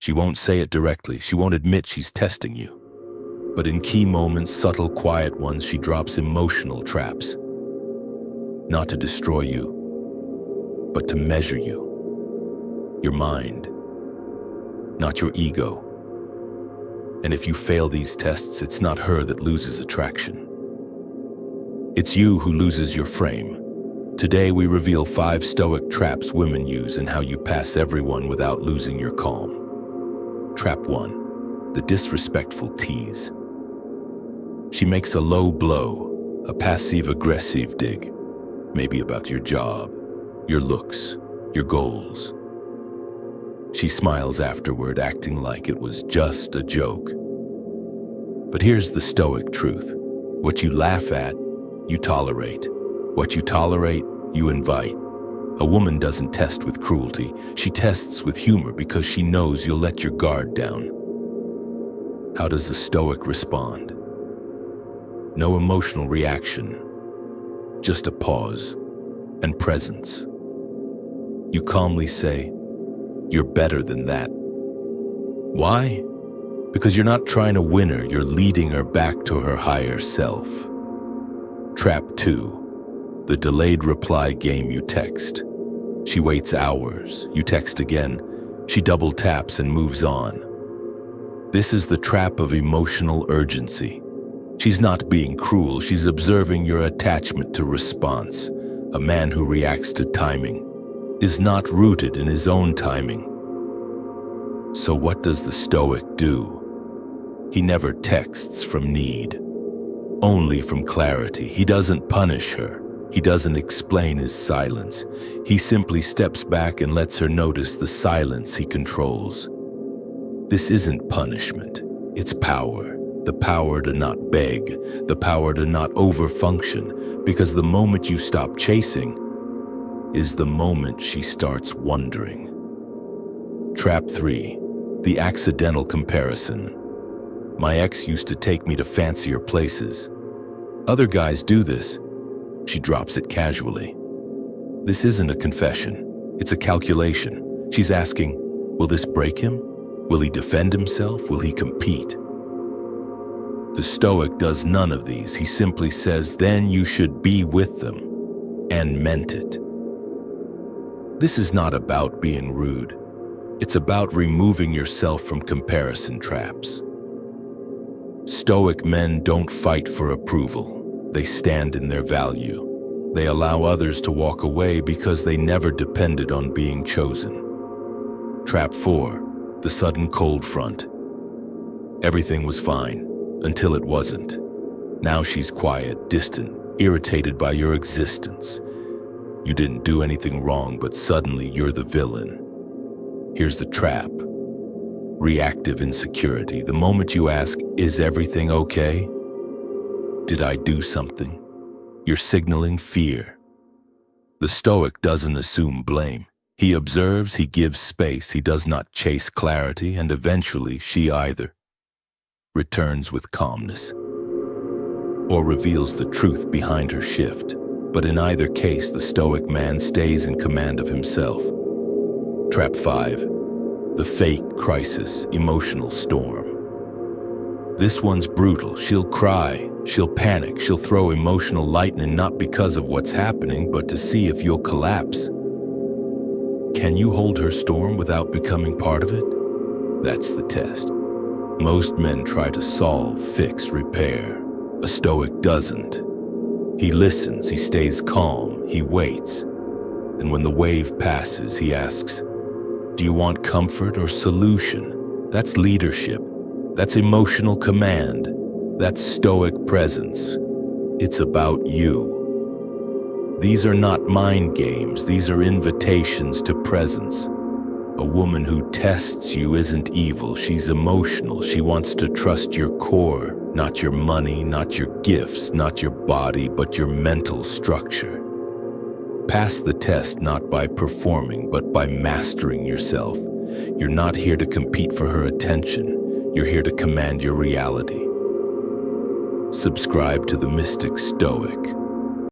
She won't say it directly. She won't admit she's testing you. But in key moments, subtle, quiet ones, she drops emotional traps. Not to destroy you, but to measure you. Your mind, not your ego. And if you fail these tests, it's not her that loses attraction. It's you who loses your frame. Today we reveal 5 Stoic traps women use and how you pass everyone without losing your calm. Trap 1, the disrespectful tease. She makes a low blow, a passive-aggressive dig, maybe about your job, your looks, your goals. She smiles afterward, acting like it was just a joke. But here's the Stoic truth. What you laugh at, you tolerate. What you tolerate, you invite. A woman doesn't test with cruelty. She tests with humor because she knows you'll let your guard down. How does a Stoic respond? No emotional reaction, just a pause and presence. You calmly say, "You're better than that." Why? Because you're not trying to win her, you're leading her back to her higher self. Trap 2, the delayed reply game. You text. She waits hours. You text again. She double taps and moves on. This is the trap of emotional urgency. She's not being cruel, she's observing your attachment to response. A man who reacts to timing is not rooted in his own timing. So what does the Stoic do? He never texts from need, only from clarity. He doesn't punish her. He doesn't explain his silence. He simply steps back and lets her notice the silence he controls. This isn't punishment, it's power. The power to not beg, the power to not overfunction, because the moment you stop chasing is the moment she starts wondering. Trap 3, the accidental comparison. My ex used to take me to fancier places. Other guys do this. She drops it casually. This isn't a confession, it's a calculation. She's asking, will this break him? Will he defend himself? Will he compete? The Stoic does none of these. He simply says, then you should be with them, and meant it. This is not about being rude. It's about removing yourself from comparison traps. Stoic men don't fight for approval. They stand in their value. They allow others to walk away because they never depended on being chosen. Trap 4, the sudden cold front. Everything was fine. Until it wasn't. Now she's quiet, distant, irritated by your existence. You didn't do anything wrong, but suddenly you're the villain. Here's the trap. Reactive insecurity. The moment you ask, is everything okay? Did I do something? You're signaling fear. The Stoic doesn't assume blame. He observes, he gives space, he does not chase clarity, and eventually she either returns with calmness, or reveals the truth behind her shift. But in either case, the Stoic man stays in command of himself. Trap 5, the fake crisis, emotional storm. This one's brutal. She'll cry, she'll panic, she'll throw emotional lightning, not because of what's happening, but to see if you'll collapse. Can you hold her storm without becoming part of it? That's the test. Most men try to solve, fix, repair. A Stoic doesn't. He listens, he stays calm, he waits. And when the wave passes, he asks, do you want comfort or solution? That's leadership. That's emotional command. That's Stoic presence. It's about you. These are not mind games, these are invitations to presence. A woman who tests you isn't evil, she's emotional. She wants to trust your core, not your money, not your gifts, not your body, but your mental structure. Pass the test not by performing, but by mastering yourself. You're not here to compete for her attention. You're here to command your reality. Subscribe to the Mystic Stoic.